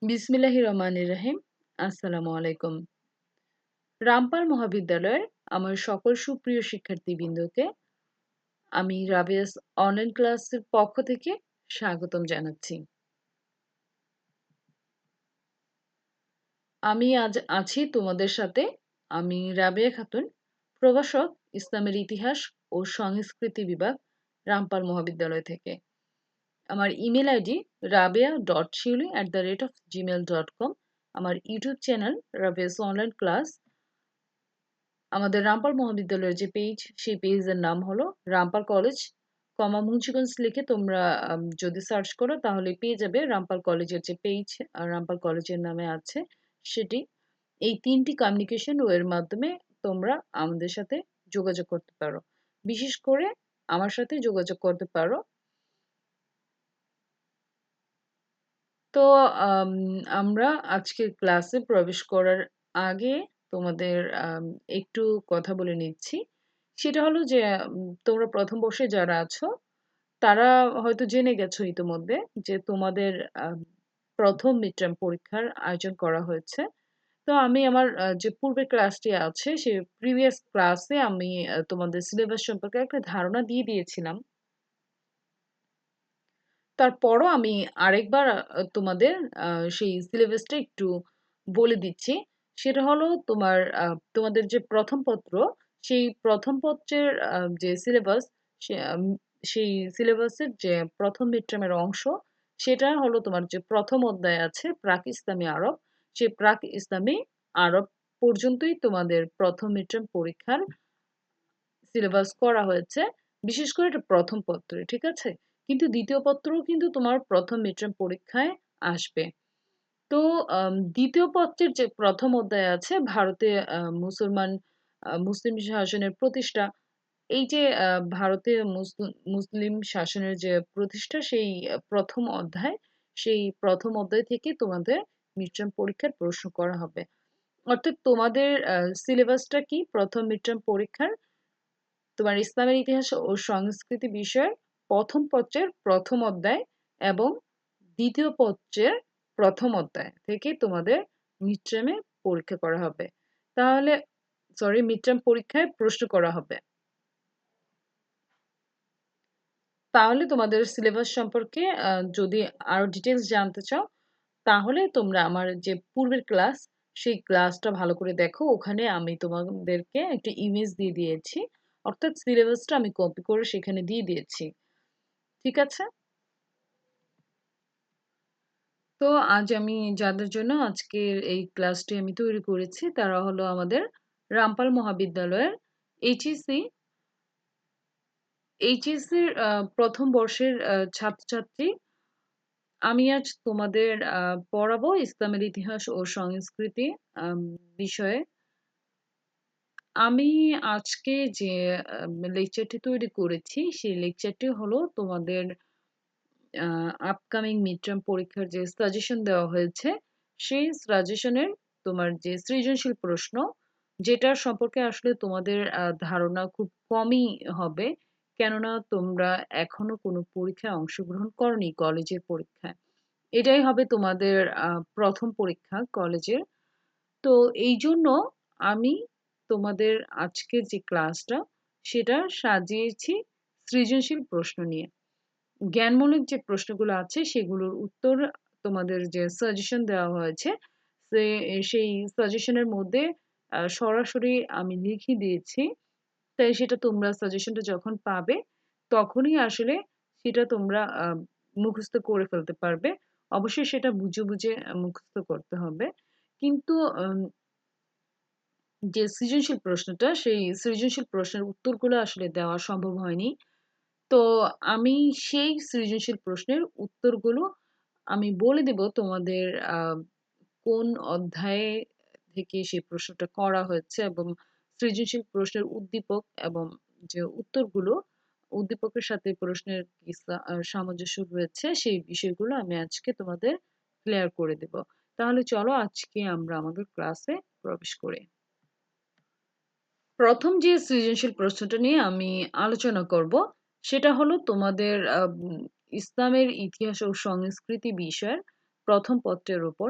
বিসমিল্লাহির রহমানির রহিম। আসসালামু আলাইকুম। রামপাল মহাবিদ্যালয়ের আমার সকল সুপ্রিয় শিক্ষার্থীবৃন্দকে আমি রাবেয়াস অনলাইন ক্লাসের পক্ষ থেকে স্বাগতম জানাচ্ছি। আমি আজ আছি তোমাদের সাথে। আমি রাবেয়া খাতুন, প্রভাষক, ইসলামের ইতিহাস ও সংস্কৃতি বিভাগ, রামপাল মহাবিদ্যালয় থেকে। আমার ইমেল আইডি rabia.shiuli@gmail.com। আমার ইউটিউব চ্যানেল রাবেয়াস অনলাইন ক্লাস। আমাদের রামপাল মহাবিদ্যালয়ের যে পেজ, সেই পেজের নাম হলো রামপাল কলেজ, মুন্সিগঞ্জ লিখে তোমরা যদি সার্চ করো তাহলে পেয়ে যাবে রামপাল কলেজের যে পেজ, রামপাল কলেজের নামে আছে সেটি। এই ৩টি কমিউনিকেশন ওয়ের মাধ্যমে তোমরা আমাদের সাথে যোগাযোগ করতে পারো। বিশেষ করে আমার সাথে যোগাযোগ করতে পারো। তো আম আমরা আজকের ক্লাসে প্রবেশ করার আগে তোমাদের একটু কথা বলে নিচ্ছি। সেটা হলো যে তোমরা ১ম বর্ষে যারা আছো, তারা হয়তো জেনে গেছো ইতিমধ্যে যে তোমাদের আম ১ম মিডটার্ম পরীক্ষার আয়োজন করা হয়েছে। তো আমি আমার যে পূর্বের ক্লাসটি আছে, সে প্রিভিয়াস ক্লাসে আমি তোমাদের সিলেবাস সম্পর্কে একটা ধারণা দিয়ে দিয়েছিলাম। তারপরও আমি আরেকবার তোমাদের সেই সিলেবাসটা একটু বলে দিচ্ছি। সেটা হলো তোমাদের যে ১ম পত্র, সেই ১ম পত্রের যে সিলেবাস, সে সেই সিলেবাসের যে ১ম মিডটার্মের অংশ, সেটা হলো তোমার যে ১ম অধ্যায় আছে প্রাক-ইসলামী আরব, সেই প্রাক-ইসলামী আরব পর্যন্তই তোমাদের ১ম মিডটার্ম পরীক্ষার সিলেবাস করা হয়েছে। বিশেষ করে এটা ১ম পত্রে, ঠিক আছে? কিন্তু ২য় পত্রও কিন্তু তোমার ১ম মিডটার্ম পরীক্ষায় আসবে। তো ২য় পত্রের যে ১ম অধ্যায় আছে ভারতে মুসলিম শাসনের প্রতিষ্ঠা। এই যে ভারতে মুসলিম শাসনের যে প্রতিষ্ঠা, সেই ১ম অধ্যায়, সেই ১ম অধ্যায় থেকে তোমাদের মিডটার্ম পরীক্ষার প্রশ্ন করা হবে। অর্থাৎ তোমাদের সিলেবাসটা কি ১ম মিডটার্ম পরীক্ষার? তোমার ইসলামের ইতিহাস ও সংস্কৃতি বিষয়ের ১ম পত্রের ১ম অধ্যায় এবং ২য় পত্রের ১ম অধ্যায় থেকে তোমাদের মিডটার্মে পরীক্ষা করা হবে। তাহলে মিডটার্ম পরীক্ষায় প্রশ্ন করা হবে। তাহলে তোমাদের সিলেবাস সম্পর্কে যদি আরো ডিটেইলস জানতে চাও, তাহলে তোমরা আমার যে পূর্বের ক্লাস, সেই ক্লাসটা ভালো করে দেখো। ওখানে আমি তোমাদেরকে একটা ইমেজ দিয়ে দিয়েছি। অর্থাৎ সিলেবাসটা আমি কপি করে সেখানে দিয়ে দিয়েছি। ঠিক আছে? তো আজ আমি যাদের জন্য আজকের এই ক্লাসটি আমি তৈরি করেছি, তারা হলো আমাদের রামপাল মহাবিদ্যালয়ের এইচএসসি এইচএসসির ১ম বর্ষের ছাত্রছাত্রী। আমি আজ তোমাদের পড়াবো ইসলামের ইতিহাস ও সংস্কৃতি আম বিষয়ে। আমি আজকে যে লেকচারটি তৈরি করেছি, সেই লেকচারটি হলো তোমাদের আ আপকামিং মিডটার্ম পরীক্ষার যে সাজেশন দেওয়া হয়েছে, সেই সাজেশনের তোমার যে সৃজনশীল প্রশ্ন, যেটার সম্পর্কে আসলে তোমাদের ধারণা খুব কমই হবে। কেননা তোমরা এখনো কোনো পরীক্ষায় অংশগ্রহণ করোনি কলেজের পরীক্ষায়। এটাই হবে তোমাদের ১ম পরীক্ষা কলেজের। তো এইজন্য আমি তোমাদের আজকের যে ক্লাসটা, সেটা সাজিয়েছি সৃজনশীল প্রশ্ন নিয়ে। জ্ঞানমূলক যে প্রশ্নগুলো আছে সেগুলোর উত্তর তোমাদের যে সাজেশন দেওয়া হয়েছে, সে সেই সাজেশনের মধ্যে সরাসরি আমি লিখে দিয়েছি। তাই সেটা তোমরা সাজেশনটা যখন পাবে, তখনই আসলে সেটা তোমরা মুখস্থ করে ফেলতে পারবে। অবশ্যই সেটা বুঝে, বুঝে মুখস্থ করতে হবে। কিন্তু যে সৃজনশীল প্রশ্নটা, সেই সৃজনশীল প্রশ্নের উত্তরগুলো আসলে দেওয়া সম্ভব হয়নি। তো আমি সেই সৃজনশীল প্রশ্নের উত্তরগুলো আমি বলে দেব তোমাদের আ কোন অধ্যায়ে থেকে সেই প্রশ্নটা করা হয়েছে এবং সৃজনশীল প্রশ্নের উদ্দীপক এবং যে উত্তরগুলো, উদ্দীপকের সাথে প্রশ্নের কি সামঞ্জস্য রয়েছে, সেই বিষয়গুলো আমি আজকে তোমাদের ক্লিয়ার করে দেব। তাহলে চলো আজকে আমরা আমাদের ক্লাসে প্রবেশ করি। ১ম যে সৃজনশীল প্রশ্নটা নিয়ে আমি আলোচনা করব, সেটা হলো তোমাদের ইসলামের ইতিহাস ও সংস্কৃতি বিষয়ের প্রথম পত্রের উপর।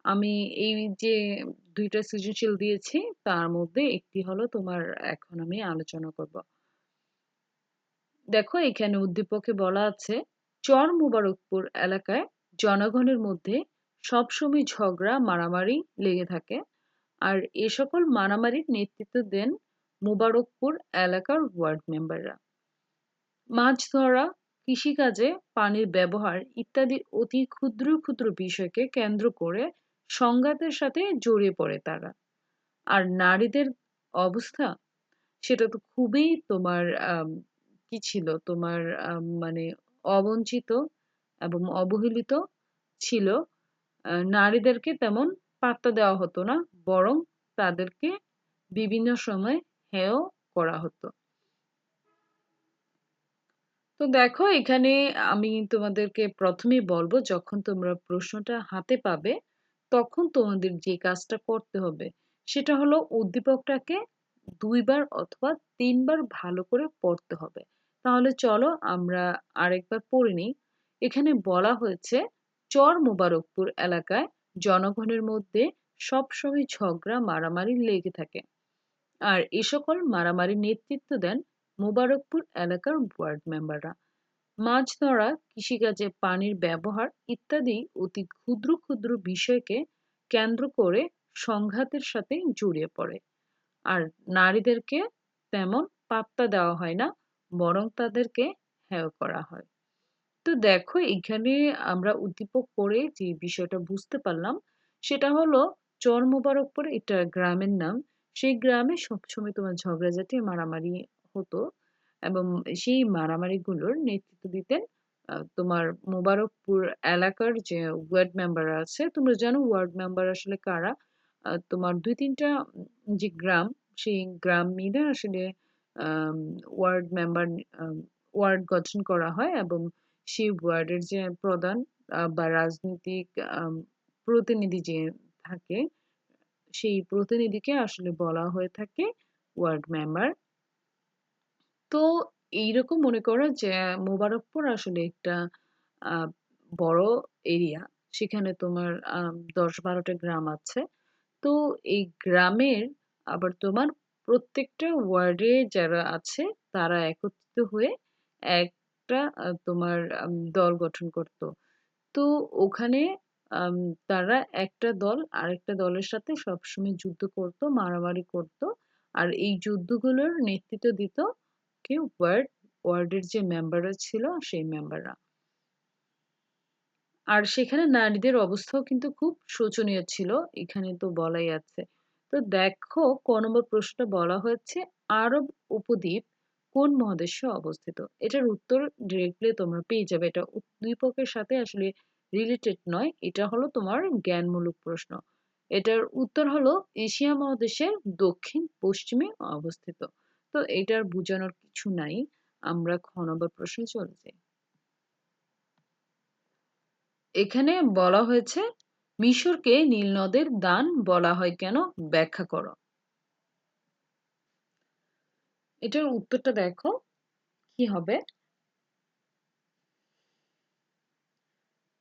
আমি এই যে ২ টা সৃজনশীল দিয়েছি তার মধ্যে একটি হলো তোমার এখন আমি আলোচনা করব। দেখো এখানে উদ্দীপকে বলা আছে, চর মোবারকপুর এলাকায় জনগণের মধ্যে সবসময় ঝগড়া মারামারি লেগে থাকে। আর এ সকল মারামারির নেতৃত্ব দেন মোবারকপুর এলাকার ওয়ার্ড মেম্বাররা। মাছ ধরা, কৃষিকাজে পানির ব্যবহার ইত্যাদি অতি ক্ষুদ্র ক্ষুদ্র বিষয়কে কেন্দ্র করে সংঘাতের সাথে জড়িয়ে পড়ে তারা। আর নারীদের অবস্থা সেটা তো খুবই তোমার কি ছিল তোমার মানে অবঞ্চিত এবং অবহেলিত ছিল। নারীদেরকে তেমন পাত্তা দেওয়া হতো না, বরং তাদেরকে বিভিন্ন সময় হেয় করা হতো। তো দেখো এখানে আমি তোমাদেরকে প্রথমেই বলবো, যখন তোমরা প্রশ্নটা হাতে পাবে তখন তোমাদের যে কাজটা করতে হবে সেটা হলো উদ্দীপকটাকে ২ বার অথবা ৩ বার ভালো করে পড়তে হবে। তাহলে চলো আমরা আরেকবার পড়ে নিই। এখানে বলা হয়েছে, চর মোবারকপুর এলাকায় জনগণের মধ্যে সবসময় ঝগড়া মারামারি লেগে থাকে। আর এ সকল মারামারির নেতৃত্ব দেন মোবারকপুর এলাকার ওয়ার্ড মেম্বাররা। মাছ ধরা, কৃষিকাজে পানির ব্যবহার ইত্যাদি অতি ক্ষুদ্র ক্ষুদ্র বিষয়কে কেন্দ্র করে সংঘাতের সাথে জড়িয়ে পড়ে। আর নারীদেরকে তেমন পাত্তা দেওয়া হয় না, বরং তাদেরকে হেয় করা হয়। তো দেখো এখানে আমরা উদ্দীপক পড়ে যে বিষয়টা বুঝতে পারলাম সেটা হলো, চর মোবারকপুর এটা গ্রামের নাম। সেই গ্রামে সবসময় তোমার ঝগড়াঝাটি মারামারি হতো এবং সেই মারামারিগুলোর নেতৃত্ব দিতেন তোমার মোবারকপুর এলাকার যে ওয়ার্ড মেম্বার আছে। তোমরা জানো ওয়ার্ড মেম্বার আসলে কারা? তোমার ২-৩ টা যে গ্রাম, সেই গ্রাম মিলে আসলে আম ওয়ার্ড মেম্বার আম ওয়ার্ড গঠন করা হয় এবং সেই ওয়ার্ডের যে প্রধান বা রাজনৈতিক আম প্রতিনিধি যে থাকে, সেই প্রতিনিধিকে আসলে বলা হয়ে থাকে ওয়ার্ড মেম্বার। তো এইরকম মনে করো যে মোবারকপুর আসলে একটা আ বড় এরিয়া। সেখানে তোমার ১০-১২ টা গ্রাম আছে। তো এই গ্রামের আবার তোমার প্রত্যেকটা ওয়ার্ডে যারা আছে তারা একত্রিত হয়ে একটা তোমার দল গঠন করত। তো ওখানে আম তারা একটা দল আরেকটা দলের সাথে সবসময় যুদ্ধ করত, মারামারি করত। আর এই যুদ্ধগুলোর নেতৃত্ব দিত কেউ ওয়ার্ডের যে মেম্বাররা ছিল সেই মেম্বাররা। আর সেখানে নারীদের অবস্থাও কিন্তু খুব শোচনীয় ছিল। এখানে তো বলাই আছে। তো দেখো ক নম্বর প্রশ্নটা বলা হয়েছে, আরব উপদ্বীপ কোন মহাদেশে অবস্থিত? এটার উত্তর ডিরেক্টলি তোমরা পেয়ে যাবে। এটা উদ্দীপকের সাথে আসলে রিলেটেড নয়। এটা হলো তোমার জ্ঞানমূলক প্রশ্ন। এটার উত্তর হলো এশিয়া মহাদেশের দক্ষিণ পশ্চিমে অবস্থিত। তো এটার বুঝানোর কিছু নাই। আমরা খ নম্বর প্রশ্নে চলে যাই। এখানে বলা হয়েছে, মিশরকে নীল নদের দান বলা হয় কেন? ব্যাখ্যা করো। এটার উত্তরটা দেখো কি হবে।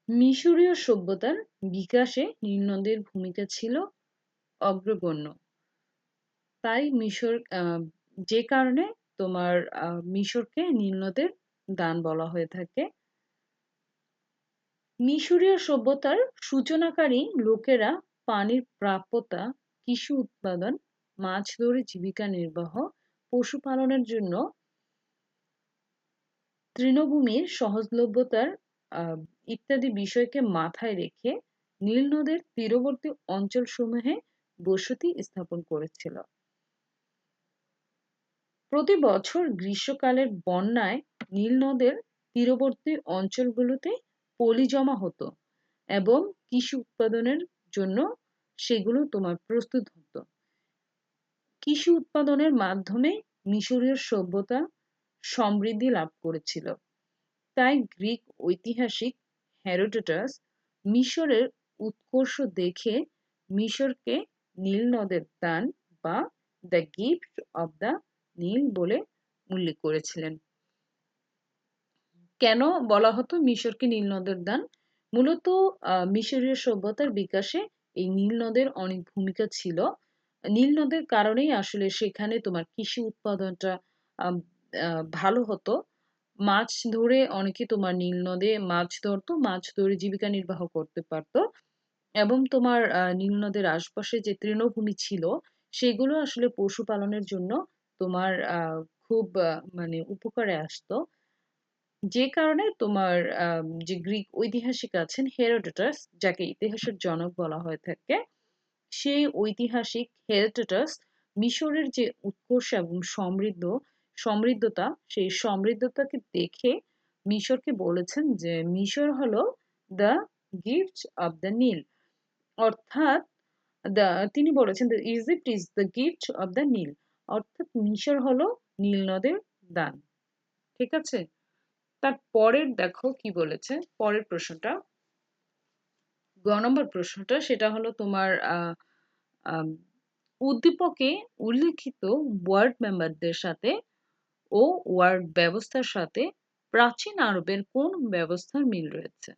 মিশরীয় সভ্যতার বিকাশে নীল নদের ভূমিকা ছিল অগ্রগণ্য। তাই মিশর যে কারণে তোমার মিশরকে নীল নদের দান বলা হয়ে থাকে। মিশরীয় সভ্যতার সূচনাকারী লোকেরা পানির প্রাপ্যতা, কৃষি উৎপাদন, মাছ ধরে জীবিকা নির্বাহ, পশুপালনের জন্য তৃণভূমির সহজলভ্যতার আহ, ইত্যাদি বিষয়কে মাথায় রেখে নীল নদের তীরবর্তী অঞ্চলসমূহে বসতি স্থাপন করেছিল। প্রতি বছর গ্রীষ্মকালের বন্যায় নীল নদের তীরবর্তী অঞ্চলগুলোতে পলি জমা হতো এবং কৃষি উৎপাদনের জন্য সেগুলো তোমার প্রস্তুত হতো। কৃষি উৎপাদনের মাধ্যমে মিশরীয় সভ্যতা সমৃদ্ধি লাভ করেছিল। তাই গ্রিক ঐতিহাসিক হেরোডোটাস মিশরের উৎকর্ষ দেখে মিশরকে নীল নদের দান বা দ্য গিফট অব দ্য নীল বলে উল্লেখ করেছিলেন। কেন বলা হতো মিশরকে নীল নদের দান? মূলত মিশরীয় সভ্যতার বিকাশে এই নীল নদের অনেক ভূমিকা ছিল। নীল নদের কারণেই আসলে সেখানে তোমার কৃষি উৎপাদনটা আম ভালো হতো। মাছ ধরে অনেকে তোমার নীল নদে মাছ ধরতো। মাছ ধরে জীবিকা নির্বাহ করতে পারত। এবং তোমার নীল নদের আশপাশে যে তৃণভূমি ছিল, সেগুলো আসলে পশুপালনের জন্য তোমার খুব মানে উপকারে আসতো। যে কারণে তোমার যে গ্রিক ঐতিহাসিক আছেন হেরোডোটাস, যাকে ইতিহাসের জনক বলা হয়ে থাকে, সেই ঐতিহাসিক হেরোডোটাস মিশরের যে উৎকর্ষ এবং সমৃদ্ধতা, সেই সমৃদ্ধতাকে দেখে মিশরকে বলেছেন যে মিশর হলো the gift of the Nile. অর্থাৎ দ্য তিনি বলেছেন the Egypt is the gift of the Nile. অর্থাৎ মিশর হলো নীল নদের দান। ঠিক আছে? তার পরের দেখো কি বলেছে, পরের প্রশ্নটা, নম্বর প্রশ্নটা, সেটা হলো তোমার আম, উদ্দীপকে উল্লেখিত ওয়ার্ড মেম্বারদের সাথে ও ওয়ার্ড ব্যবস্থার সাথে প্রাচীন আরবের কোন ব্যবস্থার মিল রয়েছে?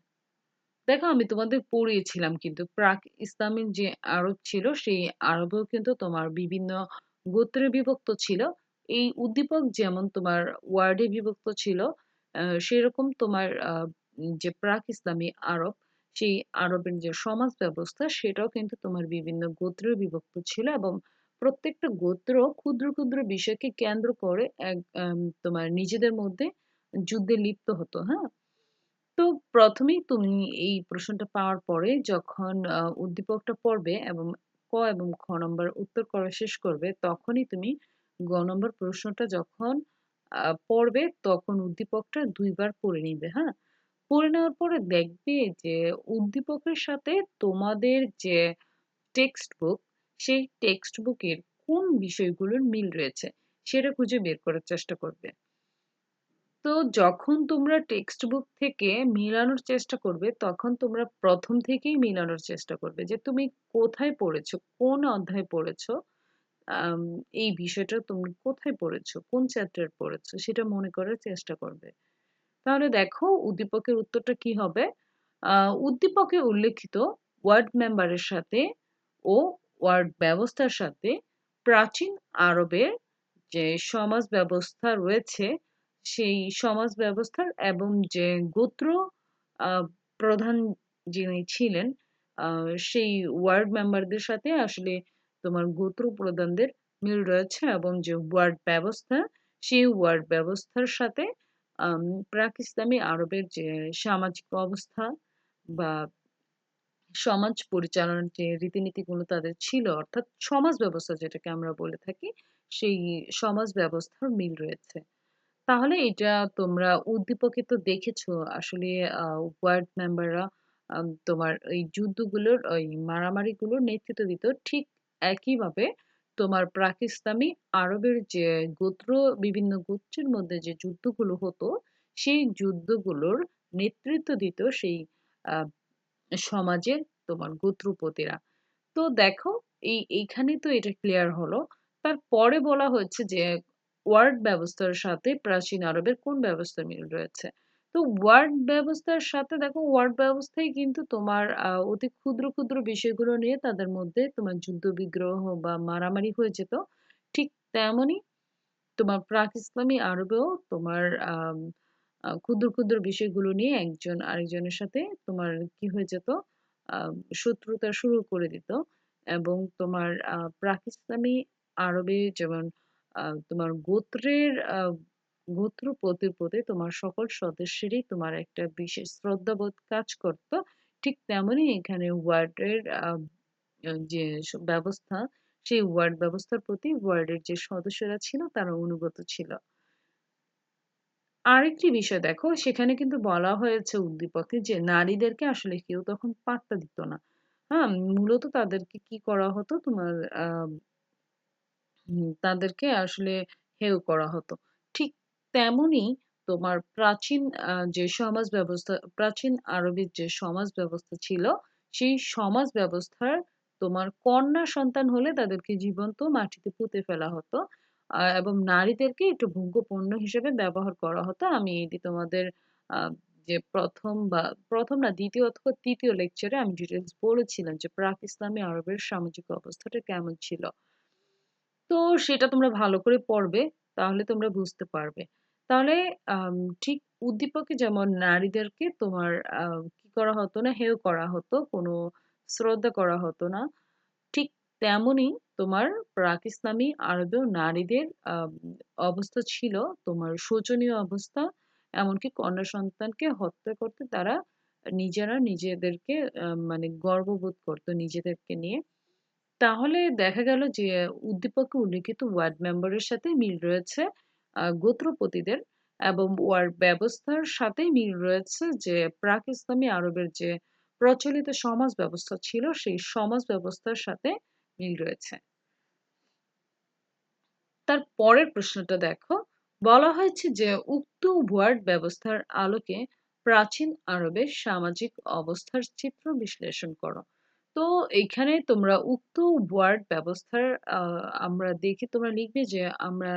দেখো আমি তোমাদের পড়িয়েছিলাম কিন্তু প্রাক ইসলামিক যে আরব ছিল সেই আরবেও কিন্তু তোমার বিভিন্ন গোত্রে বিভক্ত ছিল। এই উদ্দীপক যেমন তোমার ওয়ার্ডে বিভক্ত ছিল, সেরকম তোমার যে প্রাক ইসলামী আরব, সেই আরবের যে সমাজ ব্যবস্থা সেটাও কিন্তু তোমার বিভিন্ন গোত্রে বিভক্ত ছিল এবং প্রত্যেকটা গোত্র ক্ষুদ্র ক্ষুদ্র বিষয়কে কেন্দ্র করে তোমার নিজেদের মধ্যে যুদ্ধে লিপ্ত হতো। হ্যাঁ, তো ১ম এই তুমি এই প্রশ্নটা পাওয়ার পরে যখন উদ্দীপকটা পড়বে এবং ক এবং খ নম্বর উত্তর করা শেষ করবে, তখনই তুমি নম্বর প্রশ্নটা যখন পড়বে, তখন উদ্দীপকটা ২ বার পড়ে নিবে, হ্যাঁ? পড়ে নেওয়ার পরে দেখবে যে উদ্দীপকের সাথে তোমাদের যে টেক্সট বুক, সেই টেক্সট বুকের কোন বিষয়গুলোর মিল রয়েছে, সেটা খুঁজে বের করার চেষ্টা করবে। তো যখন তোমরা টেক্সট বুক থেকে মিলানোর চেষ্টা করবে, তখন তোমরা ১ম থেকেই মিলানোর চেষ্টা করবে যে তুমি কোথায় পড়েছো, কোন অধ্যায় পড়েছো, আম এই বিষয়টা তুমি কোথায় পড়েছো, কোন চ্যাপ্টার পড়েছো সেটা মনে করার চেষ্টা করবে। তাহলে দেখো উদ্দীপকের উত্তরটা কি হবে? উদ্দীপকে উল্লেখিত ওয়ার্ড মেম্বারের সাথে ও ওয়ার্ড ব্যবস্থার সাথে প্রাচীন আরবের যে সমাজ ব্যবস্থা রয়েছে, সেই সমাজ ব্যবস্থার এবং যে গোত্র আ প্রধান যিনি ছিলেন, সেই ওয়ার্ড মেম্বারদের সাথে আসলে তোমার গোত্র প্রধানদের মিল রয়েছে এবং যে ওয়ার্ড ব্যবস্থা, সেই ওয়ার্ড ব্যবস্থার সাথে আম প্রাক ইসলামী আরবের যে সামাজিক অবস্থা বা সমাজ পরিচালনার যে রীতিনীতিগুলো তাদের ছিল, অর্থাৎ সমাজ ব্যবস্থা যেটাকে আমরা বলে থাকি, সেই সমাজ ব্যবস্থার মিল রয়েছে। তাহলে এটা তোমরা উদ্দীপকে তো দেখেছো আসলে ওয়ার্ড মেম্বাররা তোমার এই যুদ্ধগুলোর ওই মারামারিগুলোর নেতৃত্ব দিত। ঠিক একইভাবে তোমার প্রাক ইসলামী আরবের যে গোত্র, বিভিন্ন গোত্রের মধ্যে যে যুদ্ধগুলো হতো, সেই যুদ্ধগুলোর নেতৃত্ব দিত সেই আ সমাজের তোমার গোত্রপতিরা। তো দেখো এইখানে তো এটা ক্লিয়ার হলো। তারপরে বলা হচ্ছে যে ওয়ার্ড ব্যবস্থার সাথে প্রাচীন আরবের কোন ব্যবস্থার মিল রয়েছে। তো ওয়ার্ড ব্যবস্থার সাথে দেখো ওয়ার্ড ব্যবস্থায় কিন্তু তোমার অতি ক্ষুদ্র ক্ষুদ্র বিষয়গুলো নিয়ে তাদের মধ্যে তোমার যুদ্ধ বিগ্রহ বা মারামারি হয়ে যেত। ঠিক তেমনই তোমার প্রাক ইসলামী আরবেও তোমার ক্ষুদ্র ক্ষুদ্র বিষয়গুলো নিয়ে একজন আরেকজনের সাথে তোমার কি হয়ে যেত, শত্রুতা শুরু করে দিত। এবং তোমার প্রাক ইসলামী আরবে যেমন তোমার গোত্র প্রতি তোমার সকল সদস্যেরই তোমার একটা বিশেষ শ্রদ্ধাবোধ কাজ করত। ঠিক তেমনই এখানে ওয়ার্ডের যে ব্যবস্থা, সেই ওয়ার্ড ব্যবস্থার প্রতি ওয়ার্ডের যে সদস্যরা ছিল তারা অনুগত ছিল। আরেকটি বিষয় দেখো, সেখানে কিন্তু বলা হয়েছে উদ্দীপকে যে নারীদেরকে আসলে কেউ তখন পাত্তা দিত না। হ্যাঁ, মূলত তাদেরকে কি করা হতো তোমার তাদেরকে আসলে হেয় করা হতো। ঠিক তেমনি তোমার প্রাচীন যে সমাজ ব্যবস্থা, প্রাচীন আরবের যে সমাজ ব্যবস্থা ছিল, সেই সমাজ ব্যবস্থার তোমার কন্যা সন্তান হলে তাদেরকে জীবন্ত মাটিতে পুঁতে ফেলা হতো। এবং নারীদেরকে একটু ভোগ্য পণ্য হিসেবে ব্যবহার করা হতো। আমি এটি তোমাদের আ যে প্রথম না দ্বিতীয় অথবা তৃতীয় লেকচারে আমি ডিটেলস বলেছিলাম যে প্রাক ইসলামী আরবের সামাজিক অবস্থাটা কেমন ছিল। তো সেটা তোমরা ভালো করে পড়বে, তাহলে তোমরা বুঝতে পারবে। তাহলে আম ঠিক উদ্দীপকে যেমন নারীদেরকে তোমার কি করা হতো না, হেয় করা হতো, কোনো শ্রদ্ধা করা হতো না। ঠিক তেমনই তোমার প্রাক-ইসলামী আরবেও নারীদের অবস্থা ছিল তোমার শোচনীয় অবস্থা। এমনকি কন্যা সন্তানকে হত্যা করতে তারা নিজেরা নিজেদেরকে মানে গর্ববোধ করত নিজেদেরকে নিয়ে। তাহলে দেখা গেল যে উদ্দীপকে উল্লিখিত ওয়ার্ড মেম্বারের সাথে মিল রয়েছে গোত্রপতিদের, এবং ওয়ার্ড ব্যবস্থার সাথেই মিল রয়েছে যে প্রাক-ইসলামী আরবের যে প্রচলিত সমাজ ব্যবস্থা ছিল সেই সমাজ ব্যবস্থার সাথে মিল রয়েছে। তার পরের প্রশ্নটা দেখো, বলা হয়েছে যে উক্ত ওয়ার্ড ব্যবস্থার আলোকে প্রাচীন আরবের সামাজিক অবস্থার চিত্র বিশ্লেষণ করো। তো এইখানে তোমরা উক্ত ওয়ার্ড ব্যবস্থার আমরা দেখি, তোমরা লিখবে যে আমরা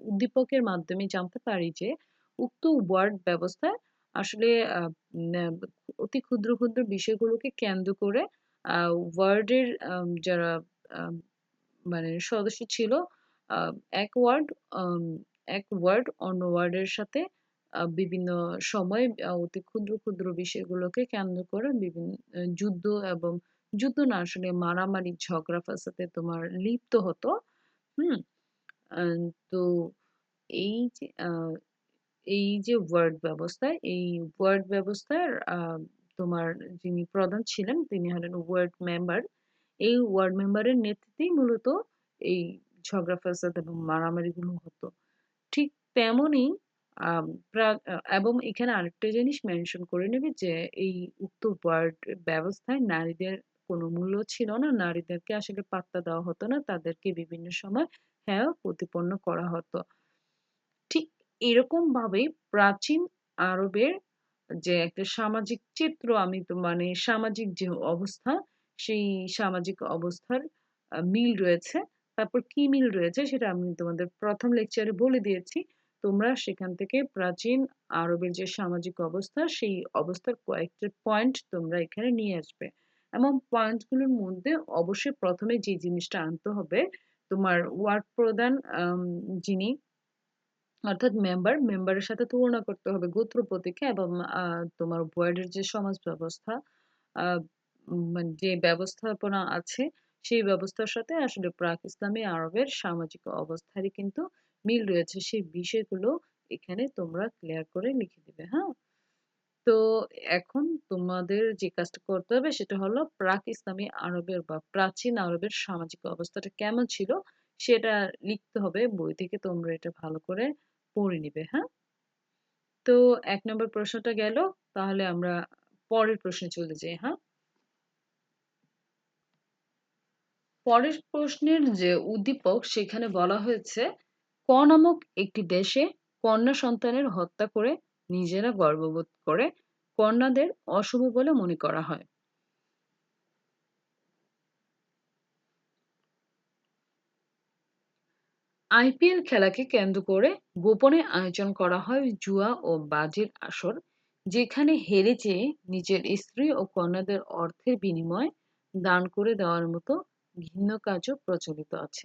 উদ্দীপকের মাধ্যমে জানতে পারি যে উক্ত ওয়ার্ড ব্যবস্থায় আসলে উম, অতি ক্ষুদ্র ক্ষুদ্র বিষয়গুলোকে কেন্দ্র করে ওয়ার্ডের যারা আম, মানে সদস্য ছিল, আ এক ওয়ার্ড আম এক ওয়ার্ড অন্য ওয়ার্ডের সাথে বিভিন্ন সময়ে অতি ক্ষুদ্র, ক্ষুদ্র বিষয়গুলোকে কেন্দ্র করে বিভিন্ন যুদ্ধ, এবং যুদ্ধ না আসলে মারামারি ঝগড়া ফাসাদে তোমার লিপ্ত হতো। হুম? আ তো এই যে এই ওয়ার্ড ব্যবস্থার তোমার যিনি প্রধান ছিলেন তিনি হলেন ওয়ার্ড মেম্বার। এই ওয়ার্ড মেম্বারের নেতৃত্বেই মূলত এই ঝগড়া ফাসাদ এবং মারামারিগুলো হতো। ঠিক তেমনই আম এবং এখানে আরেকটা জিনিস মেনশন করে নেবে যে এই উক্ত ওয়ার্ড ব্যবস্থায় নারীদের কোনো মূল্য ছিল না। নারীদেরকে আসলে পাত্তা দেওয়া হতো না। তাদেরকে বিভিন্ন সময় হেয় প্রতিপন্ন করা হতো। ঠিক এরকমভাবেই প্রাচীন আরবের যে একটা সামাজিক চিত্র, আমি তো মানে সামাজিক যে অবস্থা, সেই সামাজিক অবস্থার মিল রয়েছে। তারপর কি মিল রয়েছে সেটা আমি তোমাদের ১ম লেকচারে বলে দিয়েছি। তোমরা সেখান থেকে প্রাচীন আরবের যে সামাজিক অবস্থা, সেই অবস্থার কয়েকটা পয়েন্ট তোমরা এখানে নিয়ে আসবে। এবং পয়েন্টগুলোর মধ্যে অবশ্যই ১ম এ যে জিনিসটা আনতে হবে, তোমার ওয়ার্ড প্রধান যিনি অর্থাৎ মেম্বারের সাথে তুলনা করতে হবে গোত্রপতিকে, এবং তোমার ওয়ার্ডের যে সমাজ ব্যবস্থা, আ মানে যে ব্যবস্থাপনা আছে, সেই ব্যবস্থার সাথে আসলে প্রাক-ইসলামী আরবের সামাজিক অবস্থারই কিন্তু মিল রয়েছে। সেই বিষয়গুলো এখানে তোমরা ক্লিয়ার করে লিখে দিবে, হ্যাঁ? তো এখন তোমাদের যে কাজটা করতে হবে সেটা হলো প্রাক-ইসলামী আরবের বা প্রাচীন আরবের সামাজিক অবস্থাটা কেমন ছিল সেটা লিখতে হবে। বই থেকে তোমরা এটা ভালো করে পড়ে নিবে, হ্যাঁ? তো ১ নম্বর প্রশ্নটা গেল। তাহলে আমরা পরের প্রশ্নে চলে যাই, হ্যাঁ? পরের প্রশ্নের যে উদ্দীপক সেখানে বলা হয়েছে, ক নামক একটি দেশে কন্যা সন্তানের হত্যা করে নিজেরা গর্ববোধ করে কন্যাদের অশুভ বলে মনে করা হয়। আইপিএল খেলাকে কেন্দ্র করে গোপনে আয়োজন করা হয় জুয়া ও বাজির আসর, যেখানে হেরে যেয়ে নিজের স্ত্রী ও কন্যাদের অর্থের বিনিময়ে দান করে দেওয়ার মতো ঘৃণ্য কাজও প্রচলিত আছে।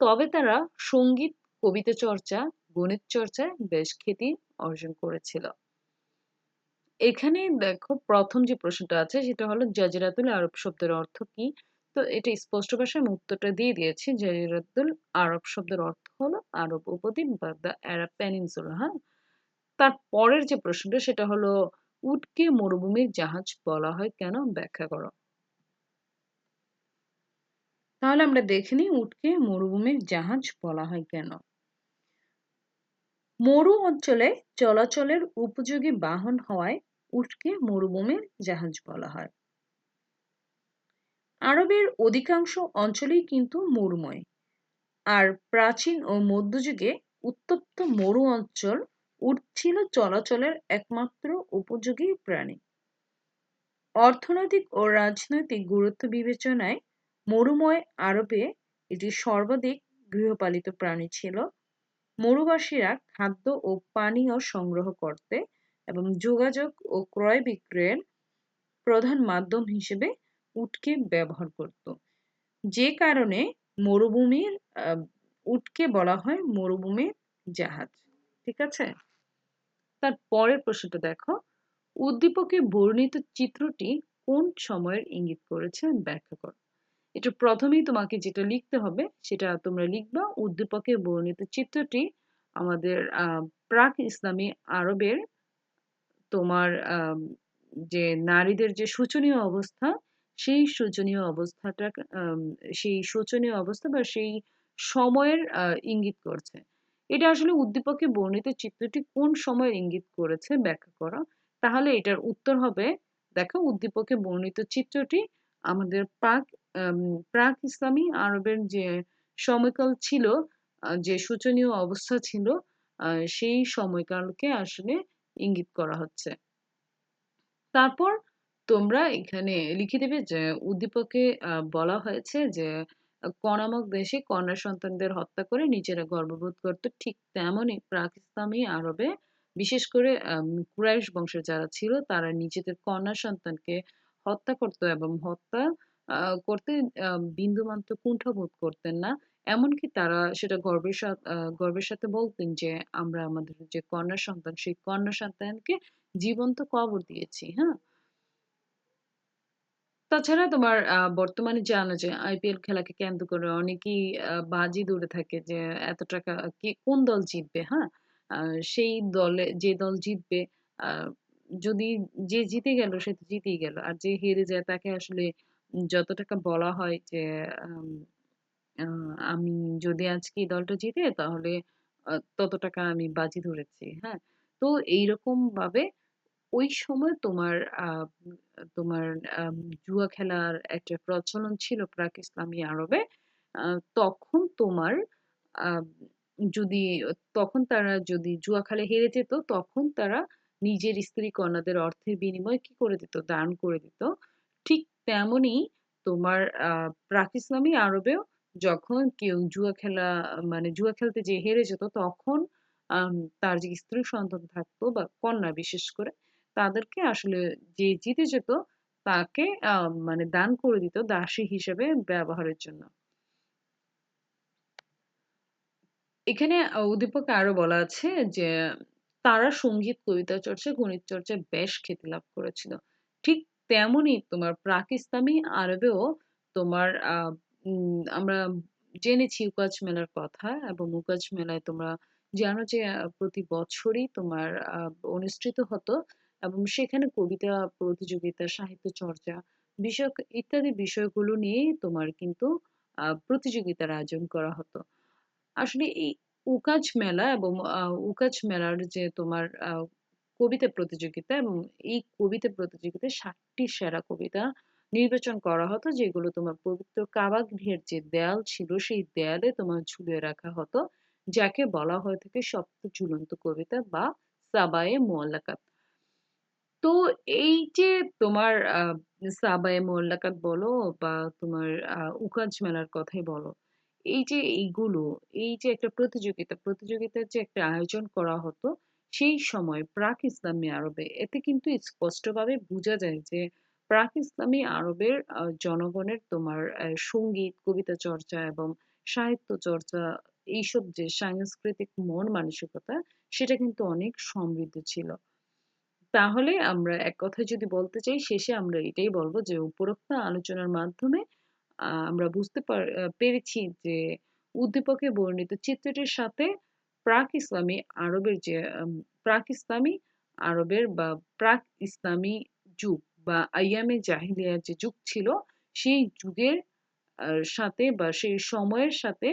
তবে তারা সঙ্গীত, কবিতা চর্চা, গণিত চর্চায় বেশ খ্যাতি অর্জন করেছিল। এখানে দেখো ১ম যে প্রশ্নটা আছে সেটা হলো জাজিরাতুল আরব শব্দের অর্থ কি? তো এটা স্পষ্ট ভাষায় আমি উত্তরটা দিয়ে দিয়েছি। জাজিরাতুল আরব শব্দের অর্থ হলো আরব উপদ্বীপ বা দ্য আরাব পেনিনসুলা, হ্যাঁ? তার পরের যে প্রশ্নটা সেটা হলো উটকে মরুভূমির জাহাজ বলা হয় কেন? ব্যাখ্যা করো। তাহলে আমরা দেখে নিই উটকে মরুভূমির জাহাজ বলা হয় কেন? মরু অঞ্চলে চলাচলের উপযোগী বাহন হওয়ায় উটকে মরুভূমির জাহাজ বলা হয়। আরবের অধিকাংশ অঞ্চলেই কিন্তু মরুময়, আর প্রাচীন ও মধ্যযুগে উত্তপ্ত মরু অঞ্চল উট ছিল চলাচলের একমাত্র উপযোগী প্রাণী। অর্থনৈতিক ও রাজনৈতিক গুরুত্ব বিবেচনায় মরুময় আরবে এটি সর্বাধিক গৃহপালিত প্রাণী ছিল। মরুবাসীরা খাদ্য ও পানীয় সংগ্রহ করতে এবং যোগাযোগ ও ক্রয় বিক্রয়ের প্রধান মাধ্যম হিসেবে উটকে ব্যবহার করত। যে কারণে মরুভূমির উটকে বলা হয় মরুভূমির জাহাজ। ঠিক আছে? তার পরের প্রশ্নটা দেখো, উদ্দীপকে বর্ণিত চিত্রটি কোন সময়ের ইঙ্গিত করেছে ব্যাখ্যা করো। এটা প্রথমেই তোমাকে যেটা লিখতে হবে সেটা তোমরা লিখবা, উদ্দীপকে বর্ণিত চিত্রটি আমাদের প্রাক ইসলামী আরবের তোমার যে নারীদের যে শোচনীয় অবস্থা, সেই শোচনীয় অবস্থাটা সেই শোচনীয় অবস্থা বা সেই সময়ের ইঙ্গিত করছে। এটা আসলে উদ্দীপকে বর্ণিত চিত্রটি কোন সময়ের ইঙ্গিত করেছে ব্যাখ্যা করা। তাহলে এটার উত্তর হবে, দেখো উদ্দীপকে বর্ণিত চিত্রটি আমাদের প্রাক ইসলামী আরবের যে সময়কাল ছিল, যে শোচনীয় অবস্থা ছিল, সেই সময়কালকে আসলে ইঙ্গিত করা হচ্ছে। তারপর তোমরা এখানে লিখে দেবে যে উদ্দীপকে বলা হয়েছে যে কনামক দেশে কন্যা সন্তানদের হত্যা করে নিজেরা গর্ভবোধ করত। ঠিক তেমনই প্রাক ইসলামী আরবে বিশেষ করে কুরাইশ বংশের যারা ছিল তারা নিজেদের কন্যা সন্তানকে হত্যা করত এবং হত্যা করতে বিন্দুমাত্র কুণ্ঠাবোধ করতেন না। এমনকি তারা সেটা গর্বের সাথে বলতেন যে আমরা আমাদের যে কন্যা সন্তান সেই কন্যা সন্তানকে জীবন্ত কবর দিয়েছি। হ্যাঁ? তাছাড়া তোমার বর্তমানে জানো যে আইপিএল খেলাকে কেন্দ্র করে অনেকেই বাজি ধরে থাকে যে এত টাকা কোন দল জিতবে, হ্যাঁ? আ সেই দলে যে দল জিতবে, আ যদি যে জিতে গেল সে তো জিতেই গেল। আর যে হেরে যায় তাকে আসলে যত টাকা বলা হয় যে আম আ আমি যদি আজকে এই দলটা জিতে তাহলে তত টাকা আমি বাজি ধরেছি। হ্যাঁ? তো এইরকম ভাবে ওই সময় আ তোমার আম জুয়া খেলার একটা প্রচলন ছিল প্রাক ইসলামী আরবে। আ তখন তোমার আ যদি তখন তারা যদি জুয়া খেলায় হেরে যেত, তখন তারা নিজের স্ত্রী কন্যাদের অর্থের বিনিময়ে কি করে দিত? দান করে দিত। ঠিক তেমনি তোমার আ প্রাক ইসলামী আরবেও যখন কেউ মানে জুয়া খেলতে যেয়ে হেরে যেত, তখন আম তার যে স্ত্রী সন্তান থাকতো বা কন্যা বিশেষ করে, তাদেরকে আসলে যে জিতে যেত তাকে মানে দান করে দিত দাসী হিসেবে ব্যবহারের জন্য। এখানে উদ্দীপকে আরো বলা আছে যে তারা সংগীত, কবিতা চর্চা, গণিত চর্চায় বেশ খ্যাতি লাভ করেছিল। ঠিক তেমনি তোমার প্রাক ইসলামী আরবেও তোমার আমরা জেনেছি উকাজ মেলার কথা, এবং উকাজ মেলায় তোমরা জানো যে প্রতি বছরই তোমার অনুষ্ঠিত হতো এবং সেখানে কবিতা প্রতিযোগিতা, সাহিত্য চর্চা বিষয়ক ইত্যাদি বিষয়গুলো নিয়েই তোমার কিন্তু প্রতিযোগিতার আয়োজন করা হতো। আসলে এই উকাজ মেলা এবং উকাজ মেলার যে তোমার কবিতা প্রতিযোগিতা, এবং এই কবিতা প্রতিযোগিতায় ৭টি সেরা কবিতা নির্বাচন করা হতো, যেগুলো তোমার পবিত্র কাবা গৃহের যে দেয়াল ছিল সেই দেয়ালে তোমার ঝুলিয়ে রাখা হতো, যাকে বলা হয়ে থাকে সপ্ত ঝুলন্ত কবিতা বা সাবায়ে মুআল্লাকাত। তো এই যে তোমার সাবায়ে মুআল্লাকাত বলো বা তোমার উকাজ মেলার কথাই বলো, এই যে এইগুলো, এই যে একটা প্রতিযোগিতার যে একটা আয়োজন করা হতো সেই সময় প্রাক ইসলামী আরবে, এতে কিন্তু স্পষ্টভাবে বোঝা যায় যে প্রাক ইসলামী আরবের জনগণের তোমার সঙ্গীত, কবিতা চর্চা এবং সাহিত্য চর্চা, এইসব যে সাংস্কৃতিক মন মানসিকতা, সেটা কিন্তু অনেক সমৃদ্ধ ছিল। তাহলে আমরা এক কথায় যদি বলতে চাই, শেষে আমরা এটাই বলব যে উপরোক্ত আলোচনার মাধ্যমে আমরা বুঝতে পেরেছি যে উদ্দীপকে বর্ণিত চিত্রটির সাথে প্রাক ইসলামী আরবের যে প্রাক ইসলামী আরবের বা প্রাক ইসলামী যুগ বা আইয়ামে জাহিলিয়ার যে যুগ ছিল, সেই যুগের সাথে বা সেই সময়ের সাথে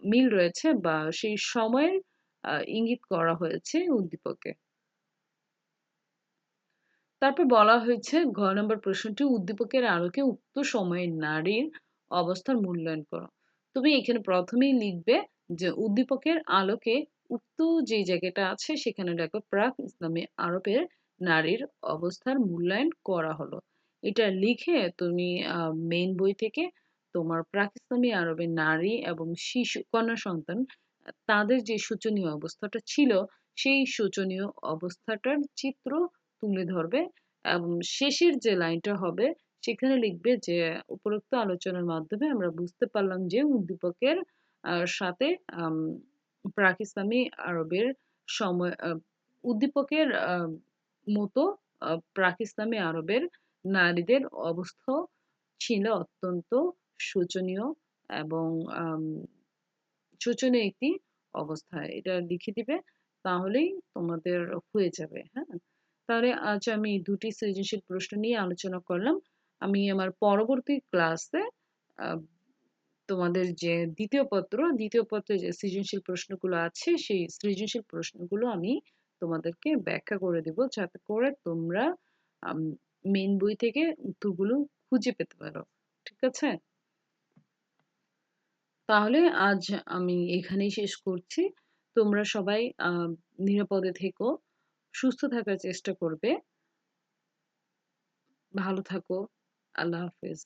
মিল রয়েছে বা সেই সময়ের ইঙ্গিত করা হয়েছে উদ্দীপকে। তারপর বলা হয়েছে নম্বর প্রশ্নটি, উদ্দীপকের আলোকে উক্ত সময়ে নারীর অবস্থার মূল্যায়ন করো। তুমি এখানে প্রথমেই লিখবে যে উদ্দীপকের আলোকে উক্ত যে জায়গাটা আছে সেখানে লেখো প্রাক ইসলামী আরবের নারীর অবস্থার মূল্যায়ন করা হলো। এটা লিখে তুমি মেইন বই থেকে তোমার প্রাক ইসলামী আরবের নারী এবং শিশু কন্যা সন্তান তাদের যে শোচনীয় অবস্থাটা ছিল সেই শোচনীয় অবস্থাটার চিত্র তুলে ধরবে এবং শেষের যে লাইনটা হবে সেখানে লিখবে যে উপরোক্ত আলোচনার মাধ্যমে আমরা বুঝতে পারলাম যে উদ্দীপকের সাথে আম প্রাক-ইসলামী আরবের সময় উদ্দীপকের মতো প্রাক-ইসলামী আরবের নারীদের অবস্থা ছিল অত্যন্ত শোচনীয় এবং আম শোচনীয় একটি অবস্থা। এটা লিখে দিবে, তাহলেই তোমাদের হয়ে যাবে, হ্যাঁ? তাহলে আজ আমি ২ টি সৃজনশীল প্রশ্ন নিয়ে আলোচনা করলাম। আমি আমার পরবর্তী ক্লাসে আ তোমাদের যে ২য় পত্রে যে সৃজনশীল প্রশ্নগুলো আছে, সেই সৃজনশীল প্রশ্নগুলো আমি তোমাদেরকে ব্যাখ্যা করে দিব, যাতে করে তোমরা আম মেইন বই থেকে উত্তরগুলো খুঁজে পেতে পারো। ঠিক আছে? তাহলে আজ আমি এখানেই শেষ করছি। তোমরা সবাই নিরাপদে থেকো, সুস্থ থাকার চেষ্টা করবে। ভালো থাকো। আল্লাহ হাফেজ।